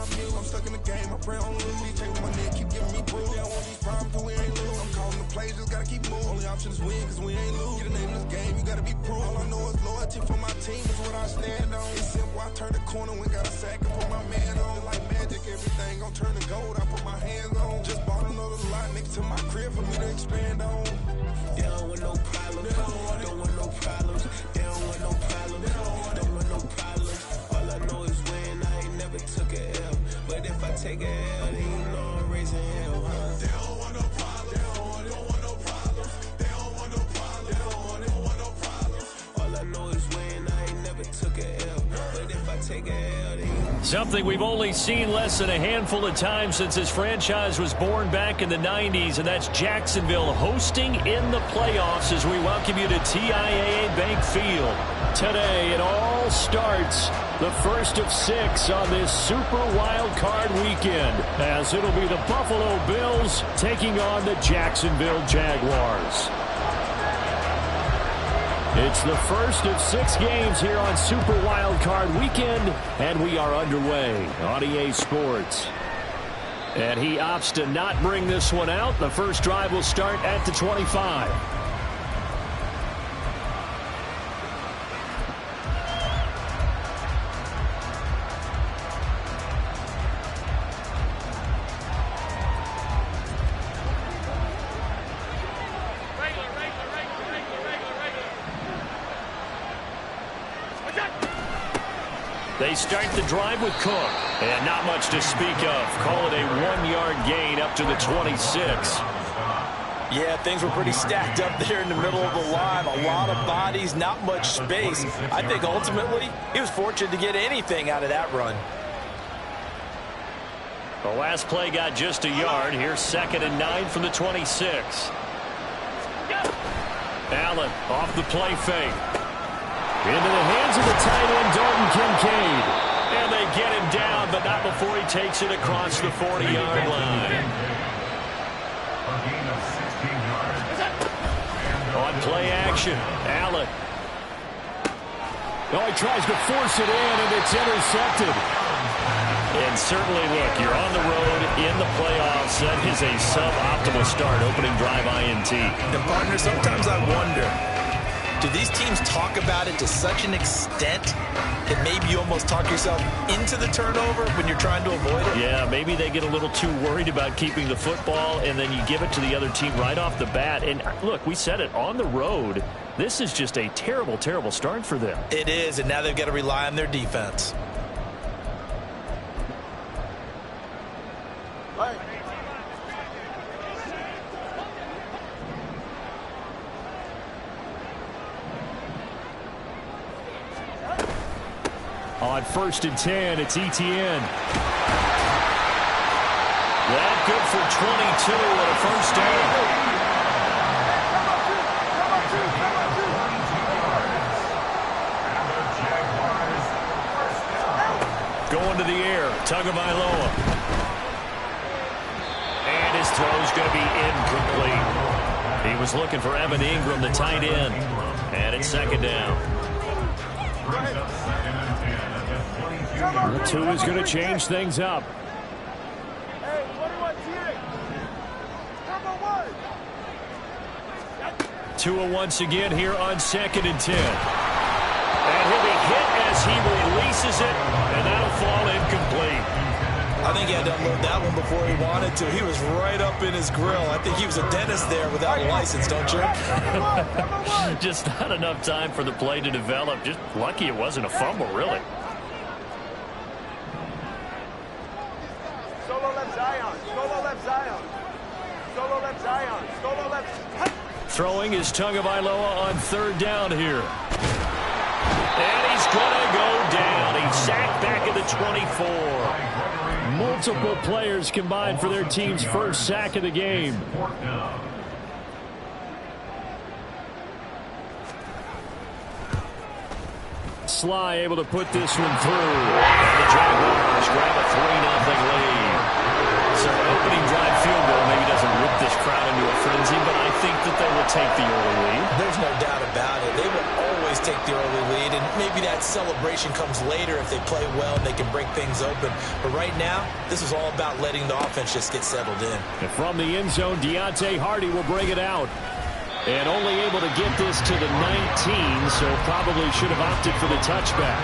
I'm new, I'm stuck in the game, I pray on lose. Take my neck, keep giving me proof. They don't want these problems, but we ain't lose. I'm calling the plays, just gotta keep moving. Only option is win, cause we ain't lose. Get a name in this game, you gotta be proof. All I know is loyalty for my team, is what I stand on. It's simple, I turn the corner, we got a sack and put my man on. Like magic, everything gon' turn to gold, I put my hands on. Just bought another lot next to my crib for me to expand on. They don't want no problems, don't want no problems. They don't want no problems, don't want no problems. All I know is win, I ain't never took a L. But if I take a L, then you know I'm raising hell, huh? They don't want no problems, they don't want no problems. They don't want no problems, they don't want no problems. All I know is win, I ain't never took a L. But if I take a L, then you know. Something we've only seen less than a handful of times since this franchise was born back in the 90s, and that's Jacksonville hosting in the playoffs as we welcome you to TIAA Bank Field. Today it all starts, the first of 6 on this Super Wild Card weekend, as it'll be the Buffalo Bills taking on the Jacksonville Jaguars. It's the first of 6 games here on Super Wild Card weekend, and we are underway on EA Sports. And he opts to not bring this one out. The first drive will start at the 25. They start the drive with Cook, and not much to speak of. Call it a 1-yard gain up to the 26. Yeah, things were pretty stacked up there in the middle of the line. A lot of bodies, not much space. I think ultimately he was fortunate to get anything out of that run. The last play got just a yard. Here's 2nd and 9 from the 26. Allen off the play fake. Into the hands of the tight end, Dalton Kincaid. And they get him down, but not before he takes it across the 40-yard line. On play action, Allen. Oh, he tries to force it in, and it's intercepted. And certainly, look, you're on the road in the playoffs. That is a suboptimal start, opening drive INT. And, partner, sometimes I wonder, do these teams talk about it to such an extent that maybe you almost talk yourself into the turnover when you're trying to avoid it? Yeah, maybe they get a little too worried about keeping the football, and then you give it to the other team right off the bat. And, look, we said it, on the road, this is just a terrible, terrible start for them. It is, and now they've got to rely on their defense. On 1st and 10, it's Etienne. Well, good for 22 and a first down. Going to the air, Tagovailoa. And his throw's going to be incomplete. He was looking for Evan Ingram, the tight end. And it's 2nd down. The 2 is going to change things up. Tua once again here on 2nd and 10. And he'll be hit as he releases it, and that'll fall incomplete. I think he had to unload that one before he wanted to. He was right up in his grill. I think he was a dentist there without a license, don't you? Just not enough time for the play to develop. Just lucky it wasn't a fumble, really. Solo left Zion. Solo left Zion. Solo left Zion. Solo left. Throwing is Tagovailoa on 3rd down here. And he's going to go down. He's sacked back at the 24. Multiple players combined for their team's first sack of the game. Sly able to put this one through. And the Jaguars grab a 3-0 lead. So an opening drive field goal maybe doesn't whip this crowd into a frenzy, but I think that they will take the early lead. There's no doubt about it. They will always take the early lead, and maybe that celebration comes later if they play well and they can break things open. But right now, this is all about letting the offense just get settled in. And from the end zone, Deontay Hardy will bring it out. And only able to get this to the 19, so probably should have opted for the touchback.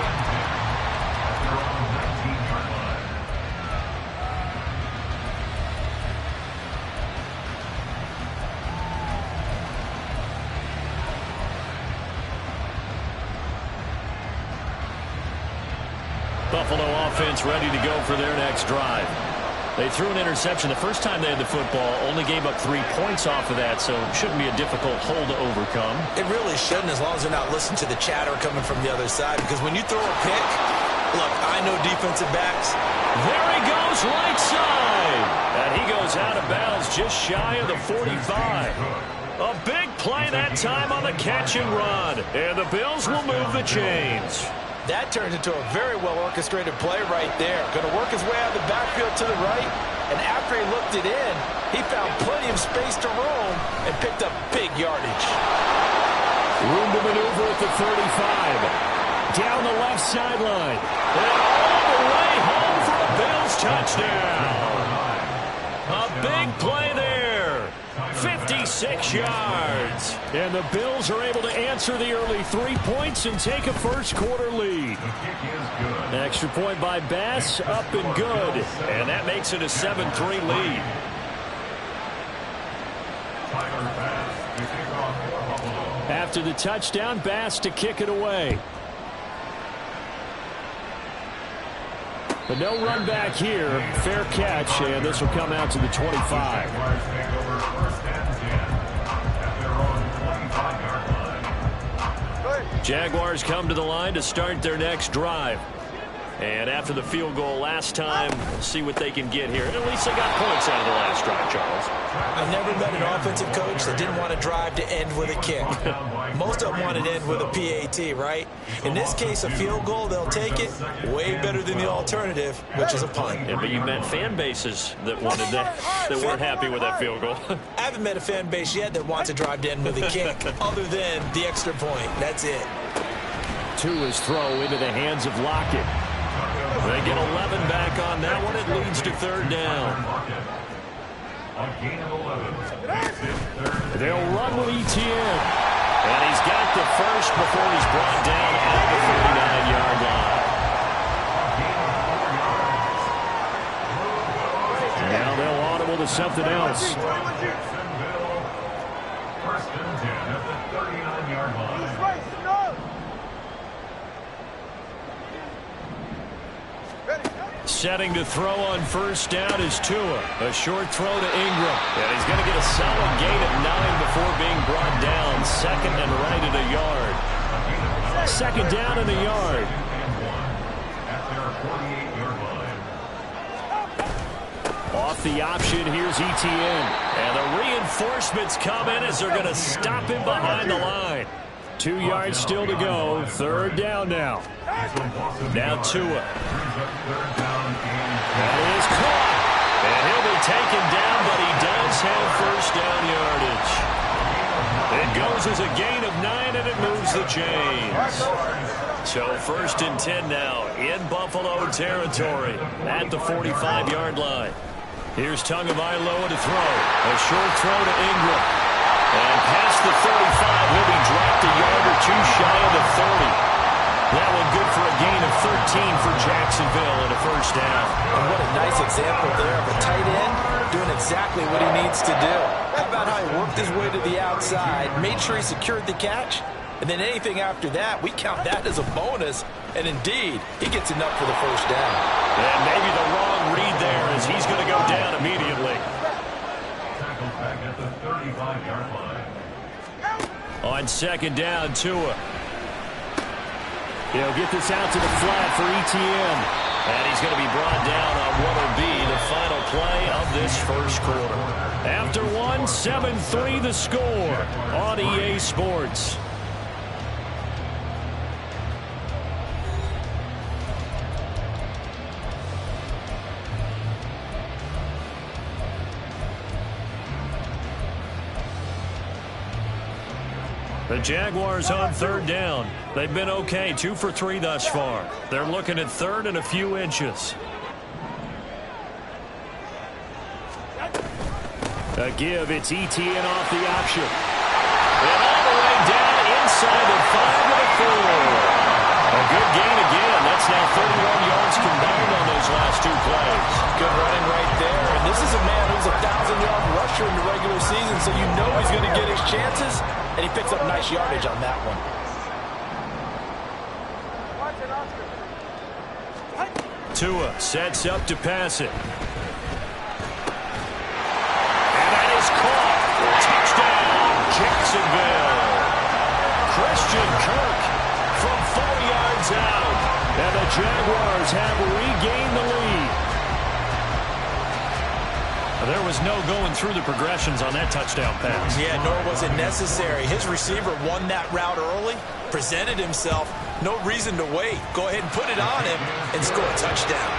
Buffalo offense ready to go for their next drive. They threw an interception the first time they had the football, only gave up 3 points off of that, so it shouldn't be a difficult hole to overcome. It really shouldn't, as long as they're not listening to the chatter coming from the other side, because when you throw a pick, look, I know defensive backs. There he goes, right side. And he goes out of bounds just shy of the 45. A big play that time on the catch and run. And the Bills will move the chains. That turned into a very well-orchestrated play right there. Going to work his way out of the backfield to the right. And after he looked it in, he found plenty of space to roam and picked up big yardage. Room to maneuver at the 35. Down the left sideline. And all the way home for a Bills touchdown. A big play there. 56 yards. And the Bills are able to answer the early 3 points and take a first-quarter lead. Extra point by Bass, up and good. And that makes it a 7-3 lead. After the touchdown, Bass to kick it away. But no run back here. Fair catch, and this will come out to the 25. Jaguars come to the line to start their next drive. And after the field goal last time, we'll see what they can get here. At least they got points out of the last drive, Charles. I've never met an offensive coach that didn't want to drive to end with a kick. Most of them want to end with a PAT, right? In this case, a field goal, they'll take it. Way better than the alternative, which is a punt. Yeah, but you met fan bases that wanted that, that weren't happy with that field goal. I haven't met a fan base yet that wants to drive to end with a kick, other than the extra point. That's it. Tua's throw into the hands of Lockett. They get 11 back on that one. It leads to third down. They'll run with Etienne. And he's got the first before he's brought down at the 49-yard line. Now they'll audible to something else. First and 10 at the 39-yard line. Setting to throw on first down is Tua. A short throw to Ingram. And he's going to get a solid gain of 9 before being brought down. Second and right at a yard. Second down in the yard. Off the option, here's Etienne. And the reinforcements come in as they're going to stop him behind the line. 2 yards still to go. Third down now. Now Tua. That is caught. And he'll be taken down, but he does have first down yardage. It goes as a gain of 9, and it moves the chains. So first and 10 now in Buffalo territory at the 45-yard line. Here's Tagovailoa to throw. A short throw to Ingram. And past the 35, he'll be dropped a yard or two shy of the 30. That one good for a gain of 13 for Jacksonville and a first down. And what a nice example there of a tight end doing exactly what he needs to do. How about how he worked his way to the outside, made sure he secured the catch, and then anything after that, we count that as a bonus. And indeed, he gets enough for the first down. And maybe the wrong read there as he's going to go down immediately. Tackled back at the 35-yard line. On second down, Tua. He'll get this out to the flat for Etienne. And he's going to be brought down on what will be the final play of this first quarter. After one, 7-3 the score on EA Sports. The Jaguars on third down. They've been okay, 2 for 3 thus far. They're looking at third and a few inches. A give, it's ETN off the option. And all the way down inside the 5 to the 4. A good gain again. That's now 31 yards combined on those last 2 plays. Good running right there. And this is a man who's a 1,000-yard rusher in the regular season, so you know he's going to get his chances. And he picks up nice yardage on that one. Tua sets up to pass it. And that is caught. Touchdown, Jacksonville. Christian Kirk from 4 yards out. And the Jaguars have regained the lead. There was no going through the progressions on that touchdown pass. Yeah, nor was it necessary. His receiver won that route early, presented himself. No reason to wait. Go ahead and put it on him and score a touchdown.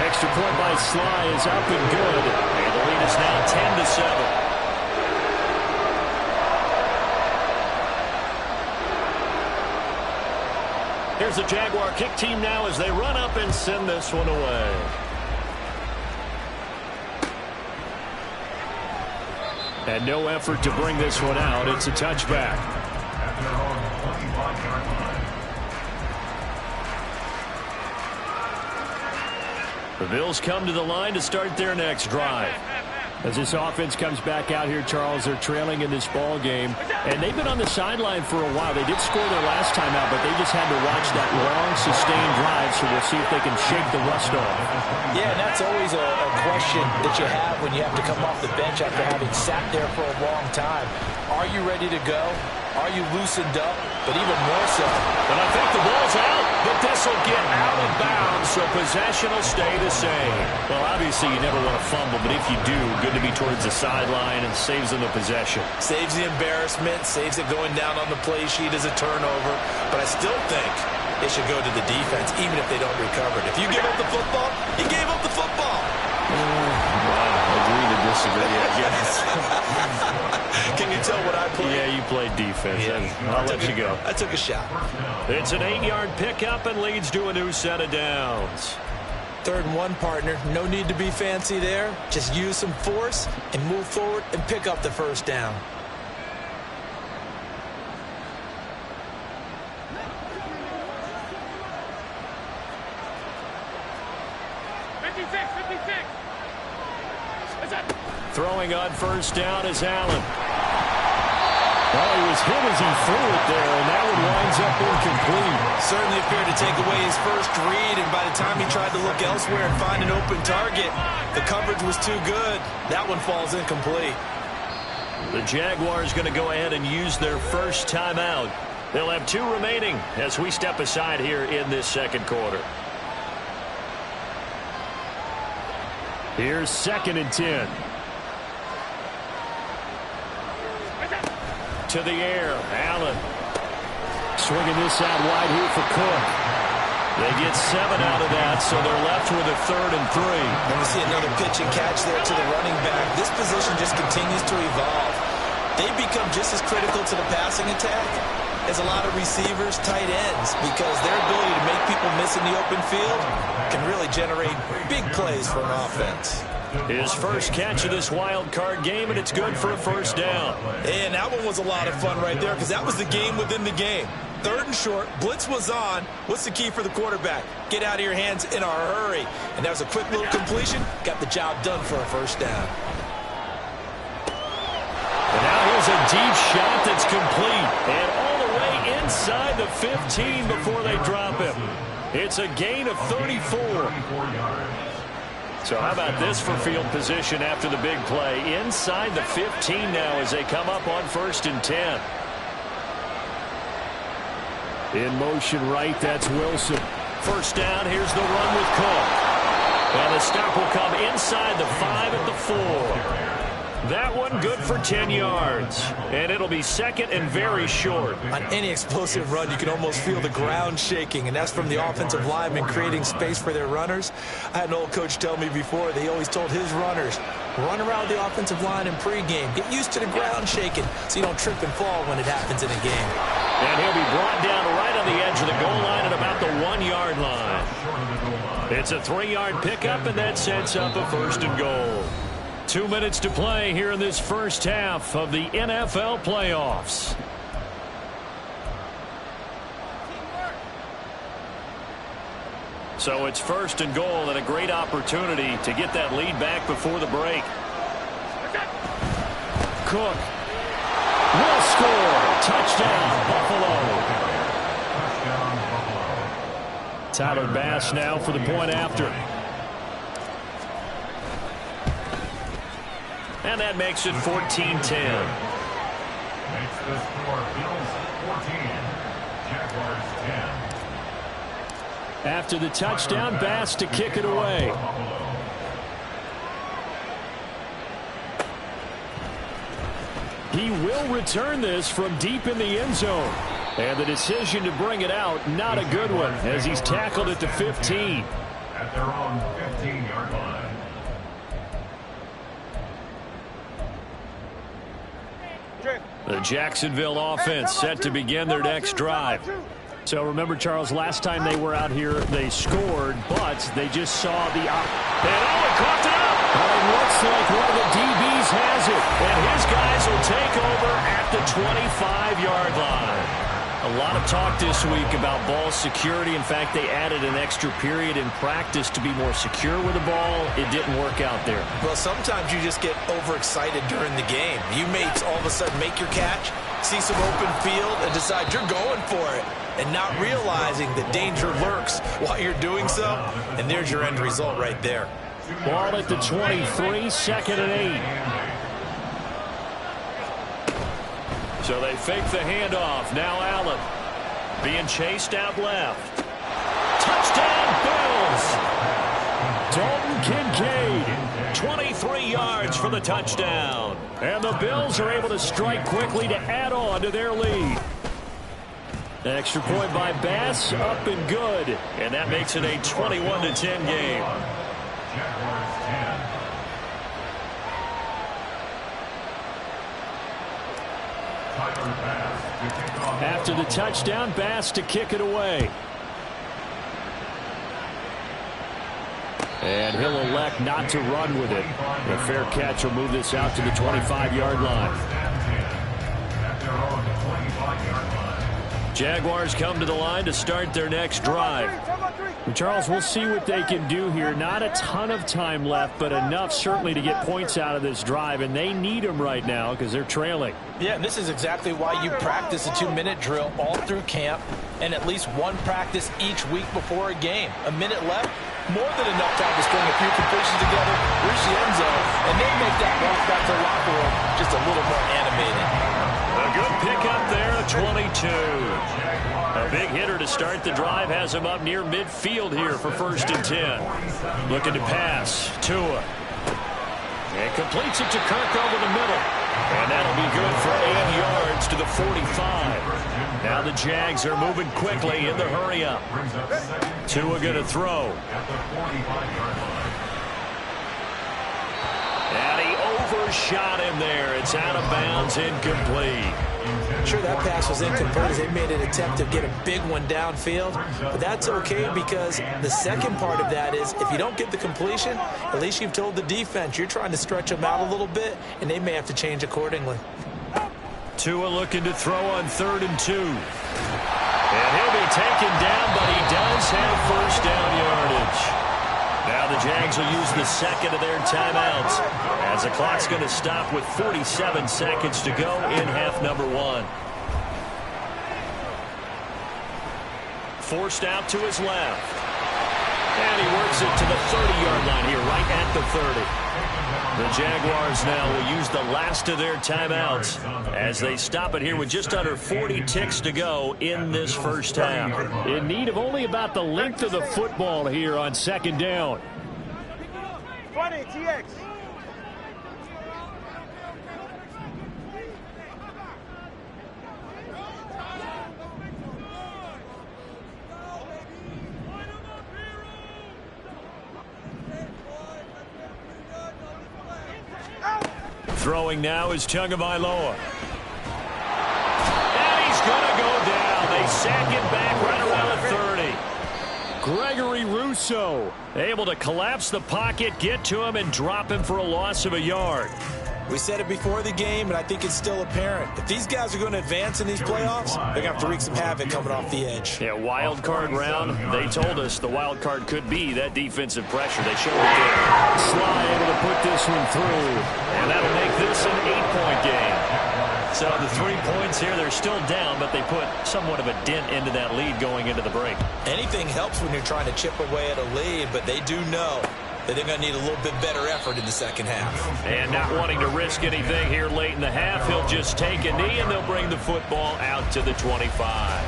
Extra point by Sly is up and good. And the lead is now 10-7. Here's the Jaguar kick team now as they run up and send this one away. And no effort to bring this one out. It's a touchback. At their own 25-yard line. The Bills come to the line to start their next drive. As this offense comes back out here, Charles, they're trailing in this ball game. And they've been on the sideline for a while. They did score their last time out, but they just had to watch that long, sustained drive, so we'll see if they can shake the rust off. Yeah, and that's always a question that you have when you have to come off the bench after having sat there for a long time. Are you ready to go? Are you loosened up? But even more so. And I think the ball's out, but this will get out of bounds, so possession will stay the same. Well, obviously you never want to fumble, but if you do, good to be towards the sideline and saves them the possession. Saves the embarrassment, saves it going down on the play sheet as a turnover. But I still think it should go to the defense, even if they don't recover it. If you give up the football, you gave up the football. Agree to disagree, I guess. Can you tell what I played? Yeah, you played defense. Yeah. I'll let you go. I took a shot. It's an 8-yard pickup and leads to a new set of downs. 3rd and 1, partner. No need to be fancy there. Just use some force and move forward and pick up the first down. Throwing on first down is Allen. Well, he was hit as he threw it there, and that one winds up incomplete. Certainly appeared to take away his first read, and by the time he tried to look elsewhere and find an open target, the coverage was too good. That one falls incomplete. The Jaguars going to go ahead and use their first timeout. They'll have 2 remaining as we step aside here in this second quarter. Here's 2nd and 10. To the air, Allen. Swinging this out wide here for Cook. They get 7 out of that, so they're left with a 3rd and 3. And we see another pitch and catch there to the running back. This position just continues to evolve. They become just as critical to the passing attack as a lot of receivers, tight ends, because their ability to make people miss in the open field can really generate big plays for an offense. His first catch of this wild card game, and it's good for a first down. And that one was a lot of fun right there because that was the game within the game. 3rd and short, blitz was on. What's the key for the quarterback? Get out of your hands in a hurry. And that was a quick little completion. Got the job done for a first down. And now here's a deep shot that's complete. And all the way inside the 15 before they drop him. It's a gain of 34. So how about this for field position after the big play? Inside the 15 now as they come up on 1st and 10. In motion right, that's Wilson. First down, here's the run with Cook. And the stop will come inside the 5 at the 4. That one good for 10 yards. And it'll be 2nd and very short. On any explosive run, you can almost feel the ground shaking, and that's from the offensive linemen creating space for their runners. I had an old coach tell me before, they always told his runners, run around the offensive line in pregame. Get used to the ground shaking so you don't trip and fall when it happens in a game. And he'll be brought down right on the edge of the goal line at about the 1-yard line. It's a 3-yard pickup, and that sets up a 1st and goal. 2 minutes to play here in this first half of the NFL playoffs. So it's 1st and goal, and a great opportunity to get that lead back before the break. Cook will score. Touchdown, Buffalo. Tyler Bass now for the point after. And that makes it 14-10. Makes the score Bills 14, Jaguars 10. After the touchdown, Bass to kick it away. He will return this from deep in the end zone. And the decision to bring it out, not a good one, as he's tackled at the 15. At their own 15-yard line. The Jacksonville offense set to begin their next drive. So remember, Charles, last time they were out here, they scored, but they just saw the and caught it up. It looks like one of the DBs has it, and his guys will take over at the 25-yard line. A lot of talk this week about ball security. In fact, they added an extra period in practice to be more secure with the ball. It didn't work out there. Well, sometimes you just get overexcited during the game. You may all of a sudden make your catch, see some open field, and decide you're going for it, and not realizing that danger lurks while you're doing so. And there's your end result right there. Ball at the 23, 2nd and 8. So they fake the handoff. Now Allen being chased out left. Touchdown, Bills! Dalton Kincaid, 23 yards for the touchdown. And the Bills are able to strike quickly to add on to their lead. Extra point by Bass, up and good. And that makes it a 21-10 game. Jaguars 10. After the touchdown, Bass to kick it away. And he'll elect not to run with it. A fair catch will move this out to the 25-yard line. Jaguars come to the line to start their next drive. Charles, we'll see what they can do here. Not a ton of time left, but enough certainly to get points out of this drive, and they need them right now because they're trailing. Yeah, and this is exactly why you practice a 2-minute drill all through camp and at least one practice each week before a game. A minute left, more than enough time to string a few completions together, reach the end zone, and then make that walk back to the locker room just a little more animated. A good pickup there at 22. A big hitter to start the drive has him up near midfield here for 1st and 10. Looking to pass. Tua. And completes it to Kirk over the middle. And that'll be good for 8 yards to the 45. Now the Jags are moving quickly in the hurry-up. Tua going to throw. And he overshot him there. It's out of bounds, incomplete. Sure, that pass was incomplete as they made an attempt to get a big one downfield. But that's okay because the second part of that is if you don't get the completion, at least you've told the defense you're trying to stretch them out a little bit, and they may have to change accordingly. Tua looking to throw on 3rd and 2. And he'll be taken down, but he does have 1st down yardage. Now the Jags will use the second of their timeouts as the clock's going to stop with 47 seconds to go in half number 1. Forced out to his left. And he works it to the 30-yard line here, right at the 30. The Jaguars now will use the last of their timeouts as they stop it here with just under 40 ticks to go in this first half. In need of only about the length of the football here on 2nd down. 20, TX. Throwing now is Tagovailoa. And he's going to go second, back right around the 30. Gregory Rousseau Able to collapse the pocket, get to him, and drop him for a loss of a yard. We said it before the game, and I think it's still apparent. If these guys are going to advance in these playoffs, they're going to have to wreak some havoc coming off the edge. Yeah, wild card round. They told us the wild card could be that defensive pressure. They showed it there. Sly able to put this one through. And that'll make this an 8-point game. So the 3 points here, they're still down, but they put somewhat of a dent into that lead going into the break. Anything helps when you're trying to chip away at a lead, but they do know that they're going to need a little bit better effort in the second half. And not wanting to risk anything here late in the half, he'll just take a knee, and they'll bring the football out to the 25.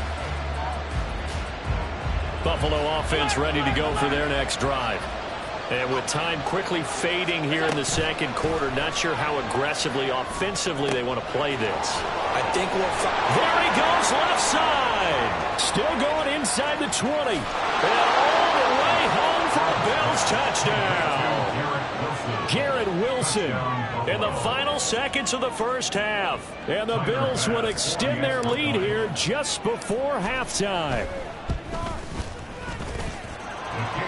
Buffalo offense ready to go for their next drive. And with time quickly fading here in the second quarter, not sure how aggressively, offensively they want to play this. I think we'll find. There he goes, left side. Still going inside the 20. And all the way home for a Bills touchdown. Garrett Wilson. In the final seconds of the first half. And the Bills would extend their lead here just before halftime.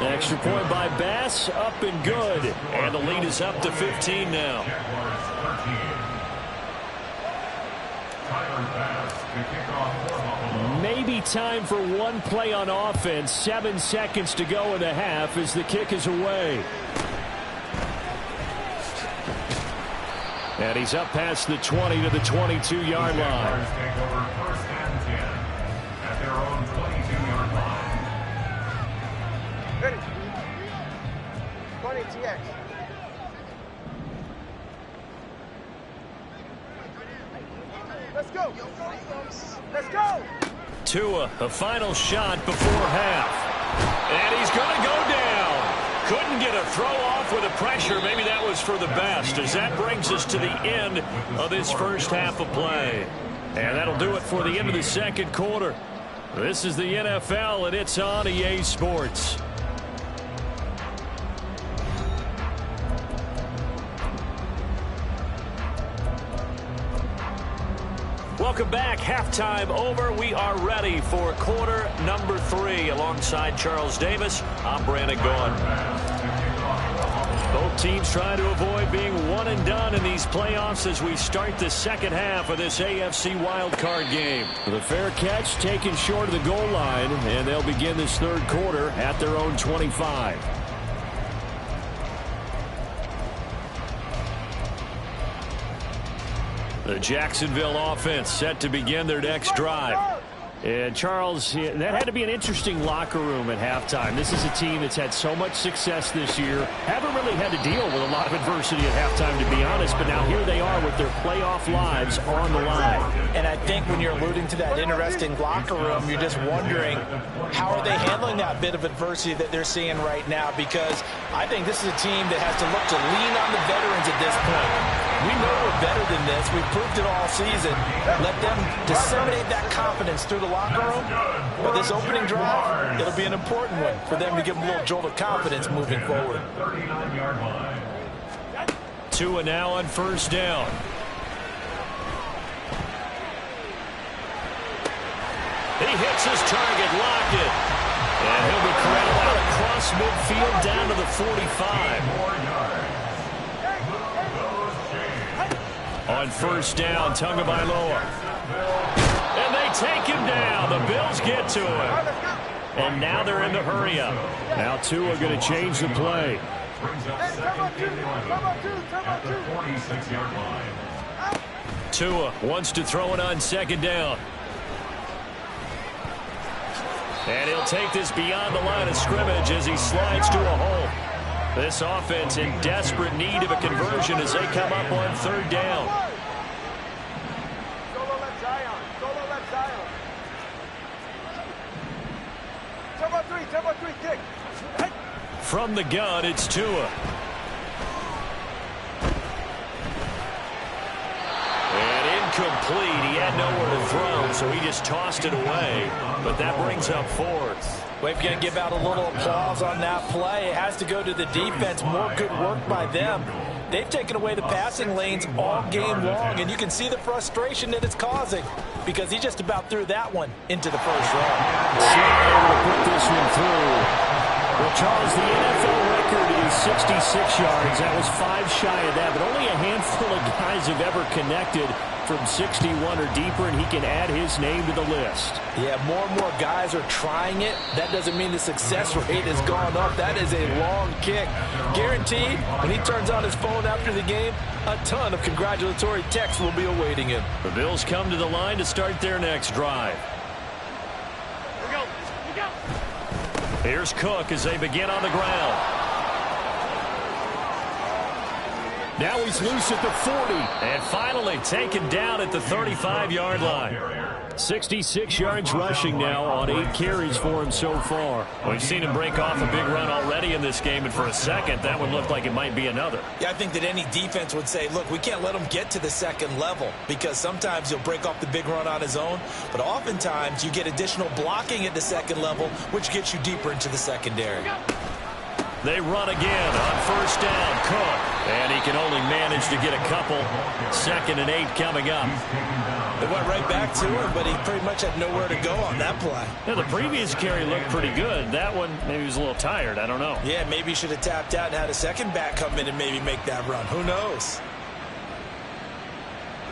Extra point by Bass, up and good. And the lead is up to 15 now. Maybe time for one play on offense. 7 seconds to go in the half as the kick is away. And he's up past the 20 to the 22-yard line. Ready. 20 TX. Let's go. Let's go. Tua, a final shot before half. And he's going to go down. Couldn't get a throw off with the pressure. Maybe that was for the best, as that brings us to the end of this first half of play. And that'll do it for the end of the second quarter. This is the NFL, and it's on EA Sports. Welcome back. Halftime over. We are ready for quarter number 3. Alongside Charles Davis, I'm Brandon Gaughan. Both teams trying to avoid being one and done in these playoffs as we start the second half of this AFC wildcard game. The fair catch taken short of the goal line, and they'll begin this third quarter at their own 25. The Jacksonville offense set to begin their next drive. And Charles, that had to be an interesting locker room at halftime. This is a team that's had so much success this year. Haven't really had to deal with a lot of adversity at halftime, to be honest. But now here they are with their playoff lives on the line. And I think when you're alluding to that interesting locker room, you're just wondering how are they handling that bit of adversity that they're seeing right now, because I think this is a team that has to look to lean on the veterans at this point. We know we're better than this. We've proved it all season. Let them disseminate that confidence through the locker room. But this opening drive, it'll be an important one for them to give them a little jolt of confidence moving forward. Tua now on first down. He hits his target, Lockett. And he'll be corralled out across midfield down to the 45. On first down, Tagovailoa. And they take him down. The Bills get to him. And now they're in the hurry-up. Now Tua going to change the play. Tua wants to throw it on second down. And he'll take this beyond the line of scrimmage as he slides to a hole. This offense in desperate need of a conversion as they come up on third down. Solo left Zion. Solo left Zion. Turbo 3, kick. From the gun, it's Tua. And incomplete. He had nowhere to throw, so he just tossed it away. But that brings up fourth. We're going to give out a little applause on that play. It has to go to the defense. More good work by them. They've taken away the passing lanes all game long, and you can see the frustration that it's causing because he just about threw that one into the first round. Able to put this one through. Well, Charles, the NFL record is 66 yards. That was 5 shy of that, but only a handful of guys have ever connected from 61 or deeper, and he can add his name to the list. Yeah, more and more guys are trying it. That doesn't mean the success rate has gone up. That is a long kick. Guaranteed, when he turns on his phone after the game, a ton of congratulatory texts will be awaiting him. The Bills come to the line to start their next drive. Here's Cook as they begin on the ground. Now he's loose at the 40. And finally taken down at the 35-yard line. 66 yards rushing now on 8 carries for him so far. We've seen him break off a big run already in this game, and for a second, that one looked like it might be another. Yeah, I think that any defense would say, look, we can't let him get to the second level because sometimes he'll break off the big run on his own, but oftentimes you get additional blocking at the second level, which gets you deeper into the secondary. They run again on first down. Cook. And he can only manage to get a couple. 2nd and 8 coming up. They went right back to him, but he pretty much had nowhere to go on that play. Yeah, the previous carry looked pretty good. That one, maybe he was a little tired. I don't know. Yeah, maybe he should have tapped out and had a second back come in and maybe make that run. Who knows?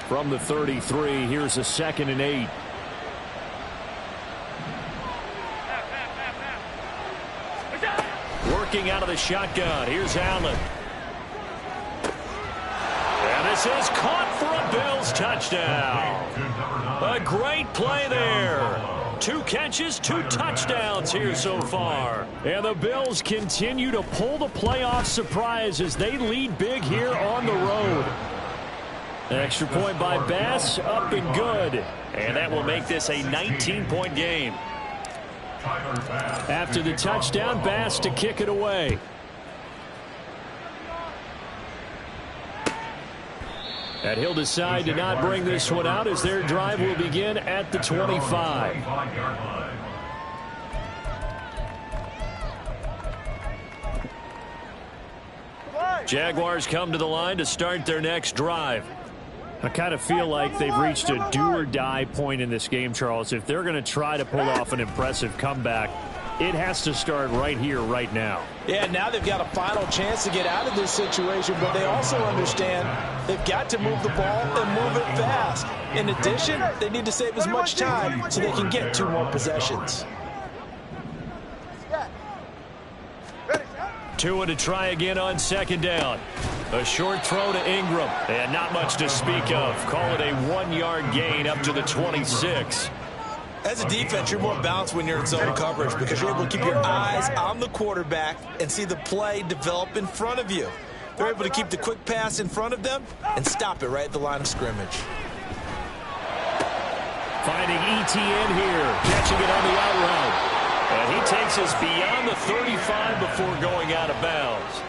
From the 33, here's a 2nd and 8. Working out of the shotgun. Here's Allen. And this is caught for a Bills touchdown. A great play there. 2 catches, 2 touchdowns here so far. And the Bills continue to pull the playoff surprise as they lead big here on the road. An extra point by Bass, up and good. And that will make this a 19-point game. After the touchdown, Bass to kick it away. And he'll decide to not bring this one out as their drive will begin at the 25. Jaguars come to the line to start their next drive. I kind of feel like they've reached a do-or-die point in this game, Charles. If they're going to try to pull off an impressive comeback, it has to start right here, right now. Yeah, now they've got a final chance to get out of this situation, but they also understand they've got to move the ball and move it fast. In addition, they need to save as much time so they can get 2 more possessions. Tua to try again on 2nd down. A short throw to Ingram. And not much to speak of. Call it a 1-yard gain up to the 26. As a defense, you're more balanced when you're in zone coverage because you're able to keep your eyes on the quarterback and see the play develop in front of you. They're able to keep the quick pass in front of them and stop it right at the line of scrimmage. Finding ETN here. Catching it on the out route. And he takes us beyond the 35 before going out of bounds.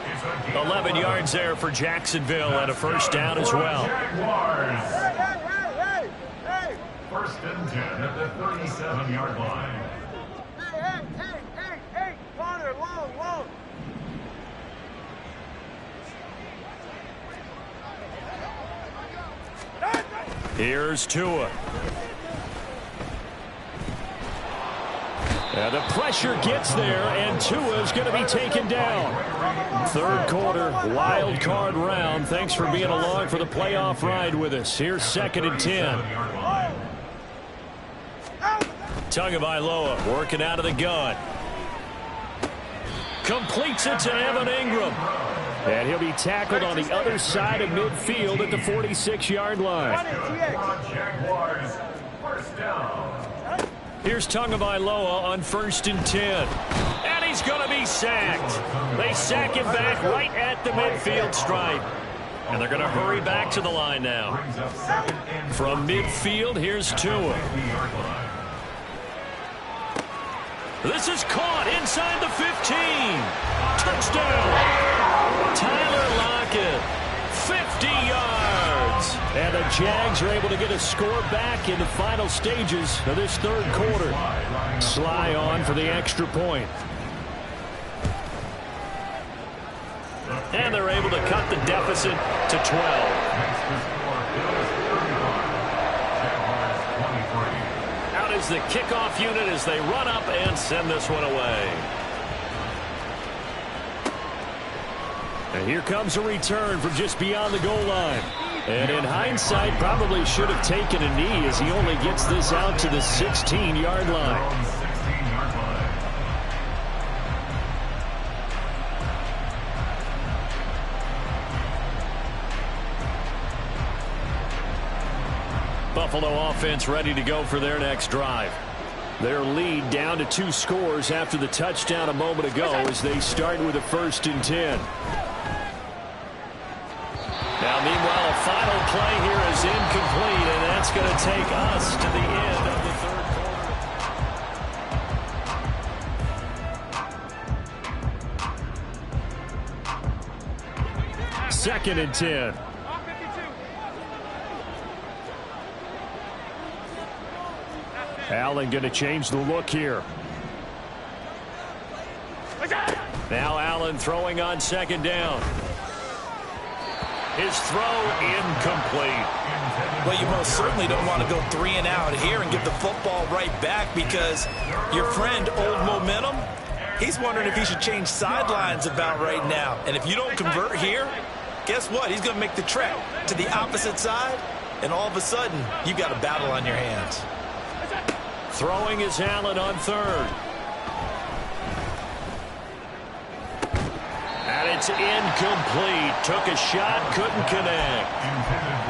11 yards there for Jacksonville and a first down as well. Hey. 1st and 10 at the 37-yard line. Hey, corner, long. Here's Tua. And the pressure gets there, and Tua's going to be taken down. 3rd quarter, wild card round. Thanks for being along for the playoff ride with us. Here's 2nd and 10. Tagovailoa working out of the gun. Completes it to Evan Ingram. And he'll be tackled on the other side of midfield at the 46-yard line. Jaguars, 1st down. Here's Tagovailoa on 1st and 10. And he's going to be sacked. They sack him back right at the midfield stripe. And they're going to hurry back to the line now. From midfield, here's Tua. This is caught inside the 15. Touchdown. Tyler Lockett. 50 yards. And the Jags are able to get a score back in the final stages of this 3rd quarter. Sly on for the extra point. The And they're able to cut the deficit to 12. Out is the kickoff unit as they run up and send this one away. And here comes a return from just beyond the goal line. And in hindsight, probably should have taken a knee as he only gets this out to the 16-yard line. Buffalo offense ready to go for their next drive. Their lead down to 2 scores after the touchdown a moment ago as they start with a 1st and 10. Now, meanwhile, a final play here is incomplete, and that's going to take us to the end of the 3rd quarter. 2nd and 10. Allen going to change the look here. Now Allen throwing on 2nd down. His throw incomplete. Well, you most certainly don't want to go 3 and out here and give the football right back because your friend, Old Momentum, he's wondering if he should change sidelines about right now. And if you don't convert here, guess what? He's going to make the trek to the opposite side, and all of a sudden, you've got a battle on your hands. Throwing is Allen on 3rd. And it's incomplete. Took a shot, couldn't connect.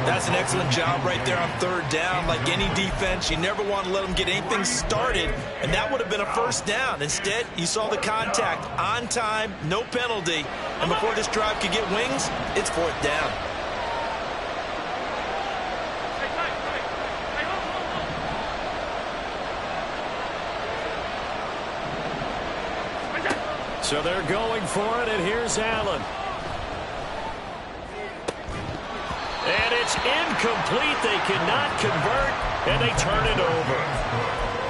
That's an excellent job right there on 3rd down. Like any defense, you never want to let them get anything started, and that would have been a 1st down. Instead, you saw the contact on time, no penalty, and before this drive could get wings, it's 4th down. So they're going for it, and here's Allen. And it's incomplete. They cannot convert, and they turn it over.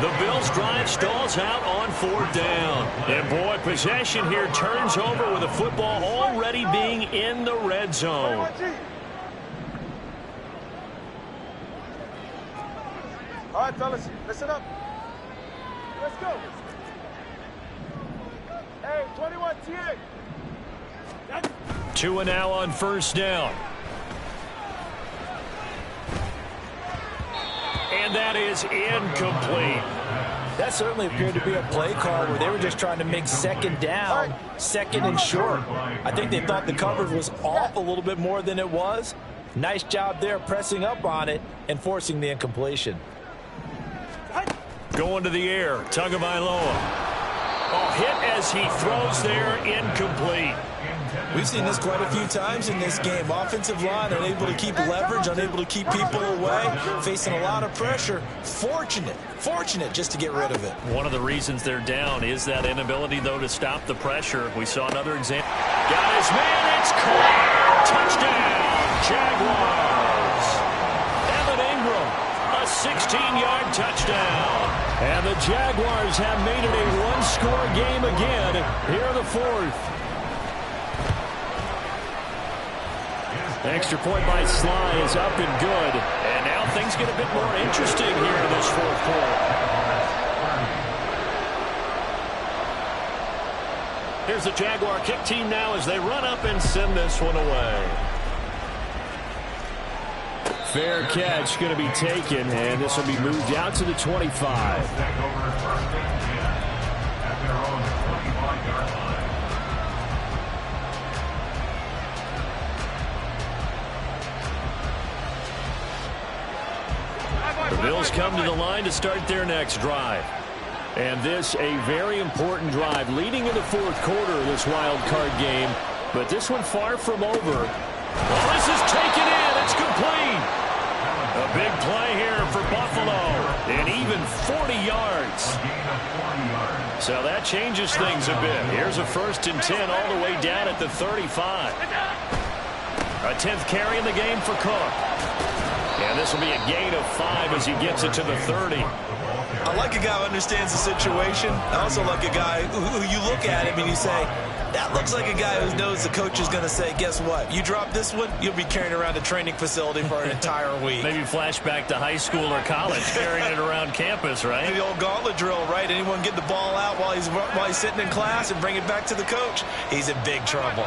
The Bills' drive stalls out on 4th down. And, boy, possession here turns over with the football already being in the red zone. All right, fellas, listen up. Let's go. Hey, 21, TA. 2 and now on 1st down. And that is incomplete. That certainly appeared to be a play call where they were just trying to make 2nd down, 2nd and short. I think they thought the coverage was off a little bit more than it was. Nice job there pressing up on it and forcing the incompletion. Going to the air, Tagovailoa. Oh, hit as he throws there, incomplete. We've seen this quite a few times in this game. Offensive line unable to keep leverage, unable to keep people away, facing a lot of pressure. Fortunate just to get rid of it. One of the reasons they're down is that inability, though, to stop the pressure. We saw another example. Got his man, it's caught. Touchdown, Jaguars. Evan Ingram, a 16-yard touchdown. And the Jaguars have made it a 1-score game again here in the 4th. Extra point by Sly is up and good. And now things get a bit more interesting here in this 4th quarter. Here's the Jaguar kick team now as they run up and send this one away. Fair catch going to be taken, and this will be moved out to the 25. The Bills come to the line to start their next drive. And this a very important drive leading in the 4th quarter of this wild card game. But this one far from over. Well, this is taken in. It's complete. A big play here for Buffalo. And even 40 yards. So that changes things a bit. Here's a 1st and 10 all the way down at the 35. A 10th carry in the game for Cook. And this will be a gain of 5 as he gets it to the 30. I like a guy who understands the situation. I also like a guy who you look at him and you say, That looks like a guy who knows the coach is going to say, guess what? You drop this one, you'll be carrying around a training facility for an entire week. Maybe flashback to high school or college, carrying it around campus, right? The old gauntlet drill, right? Anyone get the ball out while he's sitting in class and bring it back to the coach? He's in big trouble.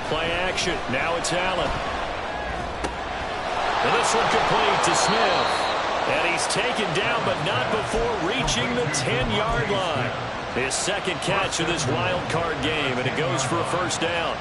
Play action. Now it's Allen. And this one complete to Smith. And he's taken down, but not before reaching the 10-yard line. His second catch of this wild card game, and it goes for a first down.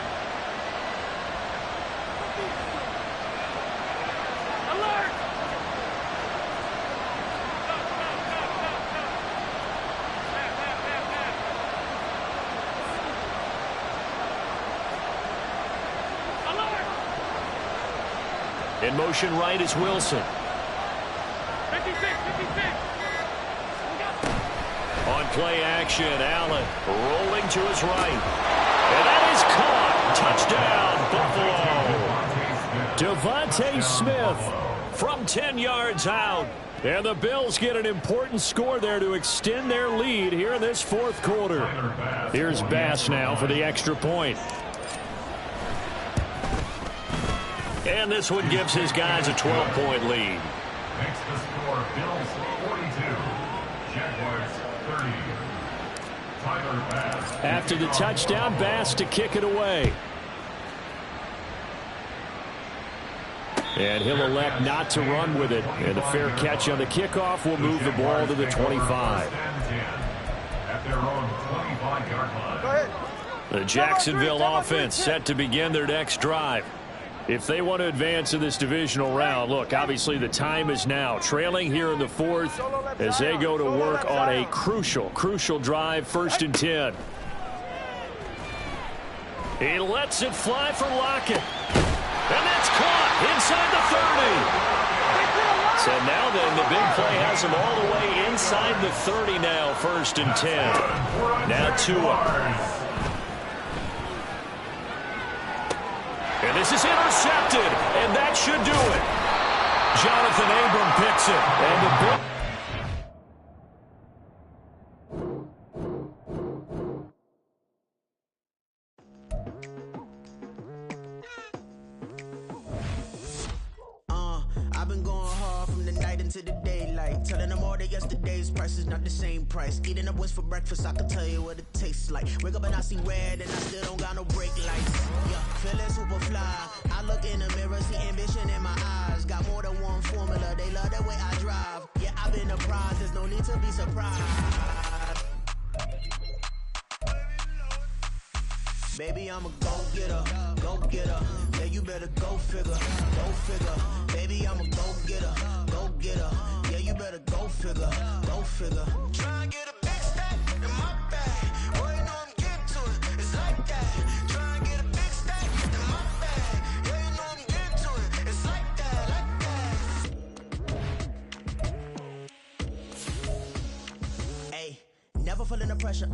In motion right is Wilson. 56. On play action, Allen rolling to his right. And that is caught. Touchdown, Buffalo. Devontae Smith from 10 yards out. And the Bills get an important score there to extend their lead here in this fourth quarter. Here's Bass now for the extra point. And this one gives his guys a 12-point lead. Makes the score Bills 42, Jaguars 30. Tyler Bass. After the touchdown, Bass to kick it away. And he'll elect not to run with it. And a fair catch on the kickoff will move the ball to the 25. At their own 25-yard line. Go ahead. The Jacksonville offense set to begin their next drive. If they want to advance in this divisional round, look, obviously the time is now. Trailing here in the fourth as they go to work on a crucial drive, 1st and 10. He lets it fly for Lockett. And that's caught inside the 30. So now then, the big play has him all the way inside the 30 now, 1st and 10. Now Tua. And this is intercepted, and that should do it. Jonathan Abram picks it, and the I've been going hard from the night into the daylight, telling them all that yesterday's price is not the same price. Eating up what's for breakfast, I can tell you what it tastes like. Wake up and I see red, and I still don't got no brake lights. Yeah, feeling super fly. I look in the mirror, see ambition in my eyes. Got more than one formula, they love the way I drive. Yeah, I've been a prize, there's no need to be surprised. Baby, I'm a go-getter. Yeah, you better go figure. Baby, I'm a go-getter. Yeah, you better go figure. Try and get a big stack in my bag. Boy, you know I'm getting to it. It's like that. Try and get a big stack in my bag. Yeah, you know I'm getting to it. It's like that. Hey, never feeling the pressure.